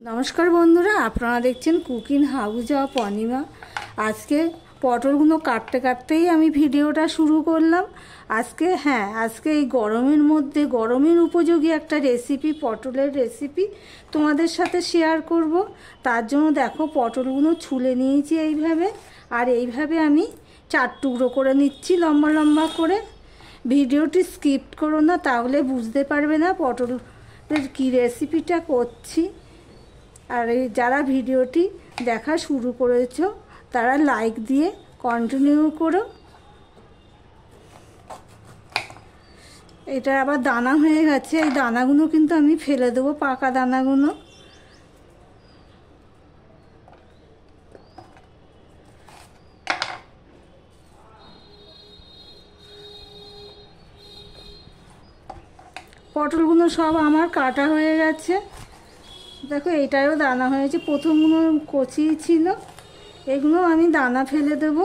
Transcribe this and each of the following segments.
नमस्कार बंधुरा आपनारा देखছেন कुकिंग हाउस ऑफ अनिमा। आज के पटलगुलो काटते काटतेई आमी भिडियोटा शुरू करलाम। आज के गरमेर मध्य गरमेर उपयोगी एक रेसिपि पटलेर रेसिपि तोमादेर साथे शेयर करब। तार जोन्नो देखो पटलगुलो छुले निয়েছি এইভাবে আর এইভাবে আমি চার টুকরো করে নিচ্ছি লম্বা লম্বা করে। ভিডিওটি স্কিপ করো না, তাহলে বুঝতে পারবে না পটলের কি রেসিপিটা করছি। আর যারা ভিডিওটি দেখা শুরু করেছো তারা লাইক দিয়ে কন্টিনিউ করো। এটা আবার দানা হয়ে গেছে, এই দানাগুলো কিন্তু আমি ফেলে দেবো, পাকা দানাগুলো। পটলগুলো সব আমার কাটা হয়ে গেছে। দেখো এটারও দানা হয়েছে, প্রথমগুলো কচি ছিল, এগুলো আমি দানা ফেলে দেব,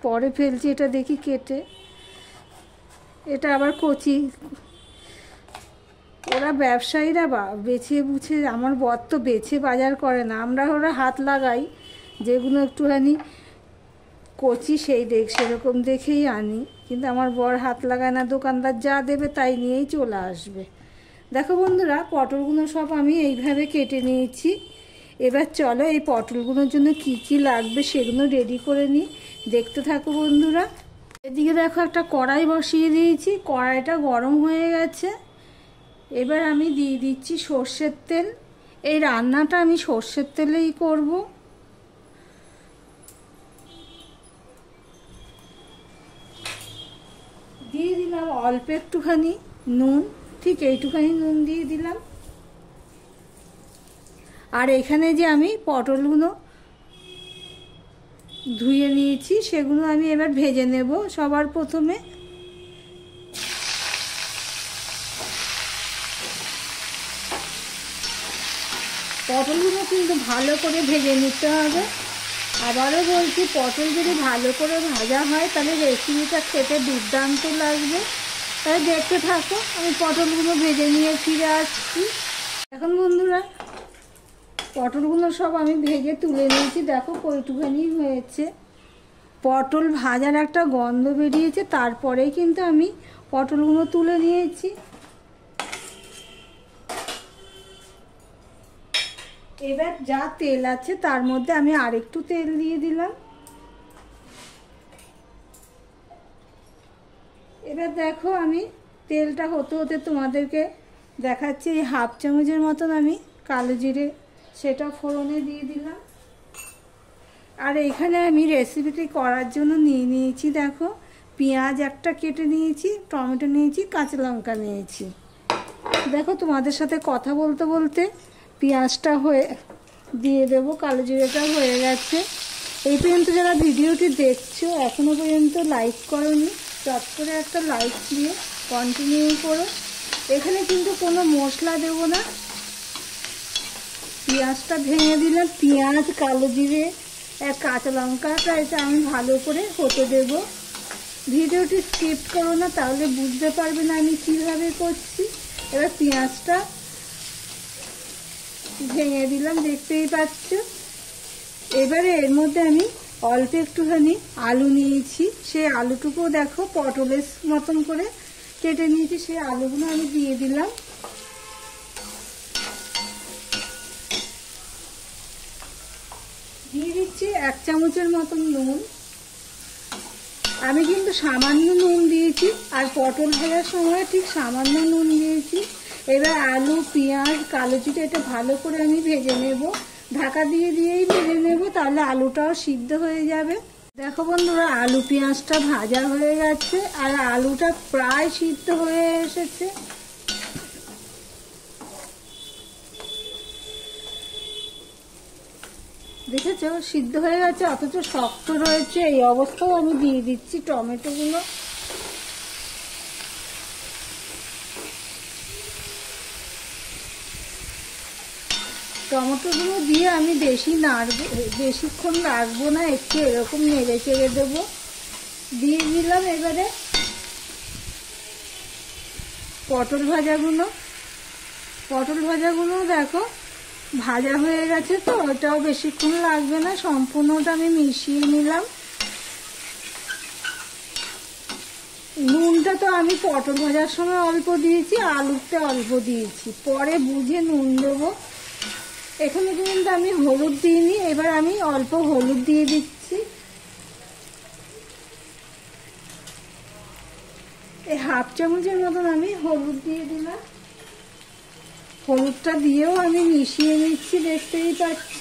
পরে ফেলছি। এটা দেখি কেটে, এটা আবার কচি। ওরা ব্যবসায়ীরা বেছে বুঝে, আমার বর তো বেছে বাজার করে না, ওরা হাত লাগাই, যেগুলো একটুখানি কচি সেরকম দেখেই আনি। কিন্তু আমার বর হাত লাগায় না, দোকানদার যা দেবে তাই নিয়েই চলে আসবে। দেখো বন্ধুরা পটলগুলো সব আমি এইভাবে কেটে নিয়েছি। এবার চলো এই পটলগুলোর জন্য কি কি লাগবে সেগুলো রেডি করে নিই, দেখতে থাকো বন্ধুরা। এদিকে দেখো একটা কড়াই বসিয়ে দিয়েছি, কড়াইটা গরম হয়ে গেছে। এবার আমি দিয়ে দিচ্ছি সর্ষের তেল। এই রান্নাটা আমি সর্ষের তেলেই করব। দিয়ে দিলাম অল্প একটুখানি নুন, ঠিক এইটুখানি নুন দিয়ে দিলাম। আর এখানে যে আমি পটলগুলো ধুয়ে নিয়েছি সেগুলো আমি এবার ভেজে নেব। সবার প্রথমে পটলগুলো কিন্তু ভালো করে ভেজে নিতে হবে। আবারও বলছি, পটল যদি ভালো করে ভাজা হয় তাহলে রেসিপিটা খেতে দুর্দান্ত লাগবে। তাই দেখতে থাকো, আমি পটলগুলো ভেজে নিয়ে ফিরে আসছি। এখন বন্ধুরা পটলগুলো সব আমি ভেজে তুলে নিয়েছি। দেখো কইটুখানি হয়েছে। পটল ভাজার একটা গন্ধ বেরিয়েছে, তারপরেই কিন্তু আমি পটলগুলো তুলে নিয়েছি। এবার যা তেল আছে তার মধ্যে আমি আরেকটু তেল দিয়ে দিলাম। এবার দেখো আমি তেলটা হতে হতে তোমাদেরকে দেখাচ্ছি। এই হাফ চামচের মতন আমি কালো জিরে সেটা ফোড়নে দিয়ে দিলাম। আর এখানে আমি রেসিপিটি করার জন্য নিয়েছি দেখো পেঁয়াজ একটা কেটে নিয়েছি, টমেটো নিয়েছি, কাঁচা লঙ্কা নিয়েছি। দেখো তোমাদের সাথে কথা বলতে বলতে পেঁয়াজটা দিয়ে দেবো, কালো জিরেটা হয়ে গেছে। এই পর্যন্ত যারা ভিডিওটি দেখছো এখনো পর্যন্ত লাইক করোনি, চট করে একটা লাইক দিয়ে কন্টিনিউ করো। এখানে কিন্তু কোনো মশলা দেবো না, পেঁয়াজটা ভেঙে দিলাম। পেঁয়াজ, কালো জিরে, কাঁচা লঙ্কাটা এটা আমি ভালো করে হতে দেব। ভিডিওটি স্কিপ করো না, তাহলে বুঝতে পারবে না আমি কিভাবে করছি। এবার পেঁয়াজটা ভেঙে দিলাম, দেখতেই পাচ্ছ। এবারে এর মধ্যে আমি অল্প একটুখানি আলু নিয়েছি, সেই আলুটুকু দেখো পটলের মতন করে কেটে নিয়েছি, সেই আলুগুলো আমি দিয়ে দিলাম। দিয়ে দিচ্ছি 1 চামচের মতন নুন। আমি কিন্তু সামান্য নুন দিয়েছি, আর পটল ভাজার সময় ঠিক সামান্য নুন দিয়েছি। এবার আলু, পেঁয়াজ, কালো জিরে এটা ভালো করে আমি ভেজে নেব, ঢাকা দিয়েই ভেজে নেব, তাহলে আলুটাও সিদ্ধ হয়ে যাবে। দেখো বন্ধুরা আলু পেঁয়াজটা ভাজা হয়ে গেছে, আর আলুটা প্রায় সিদ্ধ হয়ে এসেছে। দেখেছো সিদ্ধ হয়ে গেছে, অথচ শক্ত রয়েছে। এই অবস্থায় আমি দিয়ে দিচ্ছি টমেটোগুলো। টমেটোগুলো দিয়ে আমি বেশিক্ষণ রাখবো না, একটু এরকম নেড়ে চেড়ে দেবো। দিয়ে দিলাম এবারে পটল ভাজাগুলো দেখো ভাজা হয়ে গেছে, তো ওটাও বেশিক্ষণ লাগবে না, সম্পূর্ণটা আমি মিশিয়ে নিলাম। নুনটা তো আমি পটল ভাজার সময় অল্প দিয়েছি, আলুতে অল্প দিয়েছি, পরে বুঝে নুন দেবো। এখানে কিন্তু আমি হলুদ দিইনি, এবার আমি অল্প হলুদ দিয়ে দিচ্ছি। এই হাফ চামচের মতন আমি হলুদ দিয়ে দিলাম। হলুদটা দিয়েও আমি মিশিয়ে নিচ্ছি, দেখতেই পাচ্ছ।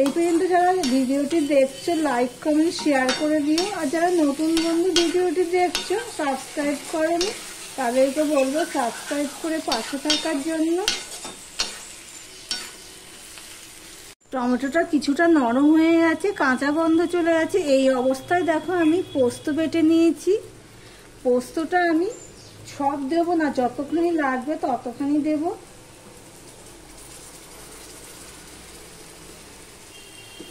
এই পর্যন্ত যারা ভিডিওটি দেখছো লাইক কমেন্ট শেয়ার করে দিও, আর যারা নতুন বন্ধু ভিডিওটি দেখছো সাবস্ক্রাইব করেনি তাদেরকে বলবো সাবস্ক্রাইব করে পাশে থাকার জন্য। টমেটোটা কিছুটা নরম হয়ে গেছে, কাঁচা গন্ধ চলে গেছে। এই অবস্থায় দেখো আমি পোস্ত বেটে নিয়েছি। পোস্তটা আমি সব দেবো না, যতখানি লাগবে ততখানি দেব।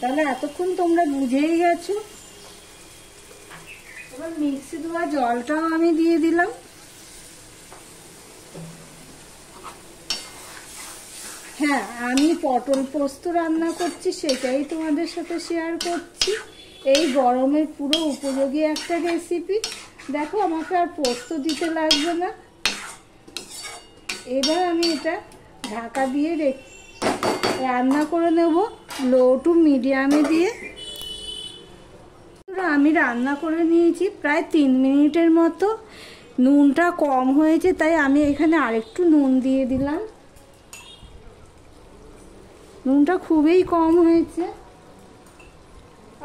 তাহলে এতক্ষণ তোমরা বুঝেই গেছো। এবার মিক্সি ধোয়া জলটাও আমি দিয়ে দিলাম। হ্যাঁ, আমি পটল পোস্ত রান্না করছি, সেটাই তোমাদের সাথে শেয়ার করছি। এই গরমের পুরো উপযোগী একটা রেসিপি। দেখো আমাকে আর পোস্ত দিতে লাগবে না। এবার আমি এটা ঢাকা দিয়ে রান্না করে নেব লো টু মিডিয়ামে দিয়ে। আমি রান্না করে নিয়েছি প্রায় 3 মিনিটের মতো। নুনটা কম হয়েছে, তাই আমি এখানে আরেকটু নুন দিয়ে দিলাম। নুনটা খুবই কম হয়েছে।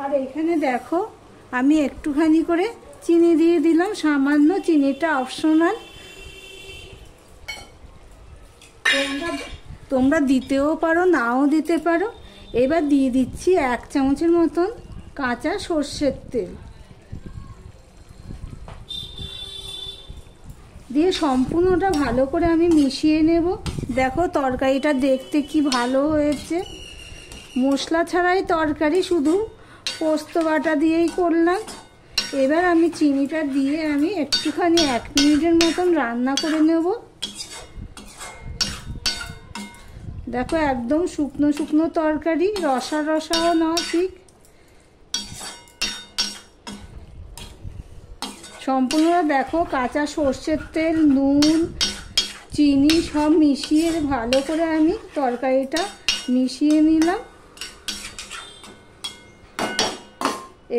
আর এখানে দেখো আমি একটুখানি করে চিনি দিয়ে দিলাম, সামান্য। চিনিটা অপশনাল, তোমরা দিতেও পারো নাও দিতে পারো। এবার দিয়ে দিচ্ছি 1 চামচের মতন কাঁচা সর্ষের তেল, দিয়ে সম্পূর্ণটা ভালো করে আমি মিশিয়ে নেব। দেখো তরকারিটা দেখতে কি ভালো হয়েছে। মশলা ছাড়াই তরকারি, শুধু পোস্ত বাটা দিয়েই করলাম। এবার আমি চিনিটা দিয়ে আমি একটুখানি 1 মিনিটের মতন রান্না করে নেব। দেখো একদম শুকনো শুকনো তরকারি, রসা রসাও না ঠিক। সম্পূর্ণ দেখো কাঁচা সর্ষের তেল, নুন, চিনি সব মিশিয়ে ভালো করে আমি তরকারিটা মিশিয়ে নিলাম।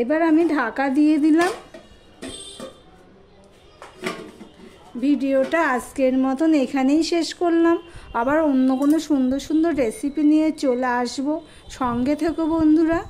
এবার আমি ঢাকা দিয়ে দিলাম। ভিডিওটা আজকের মতন এখানেই শেষ করলাম। আবার অন্য কোনো সুন্দর সুন্দর রেসিপি নিয়ে চলে আসবো। সঙ্গে থেকো বন্ধুরা।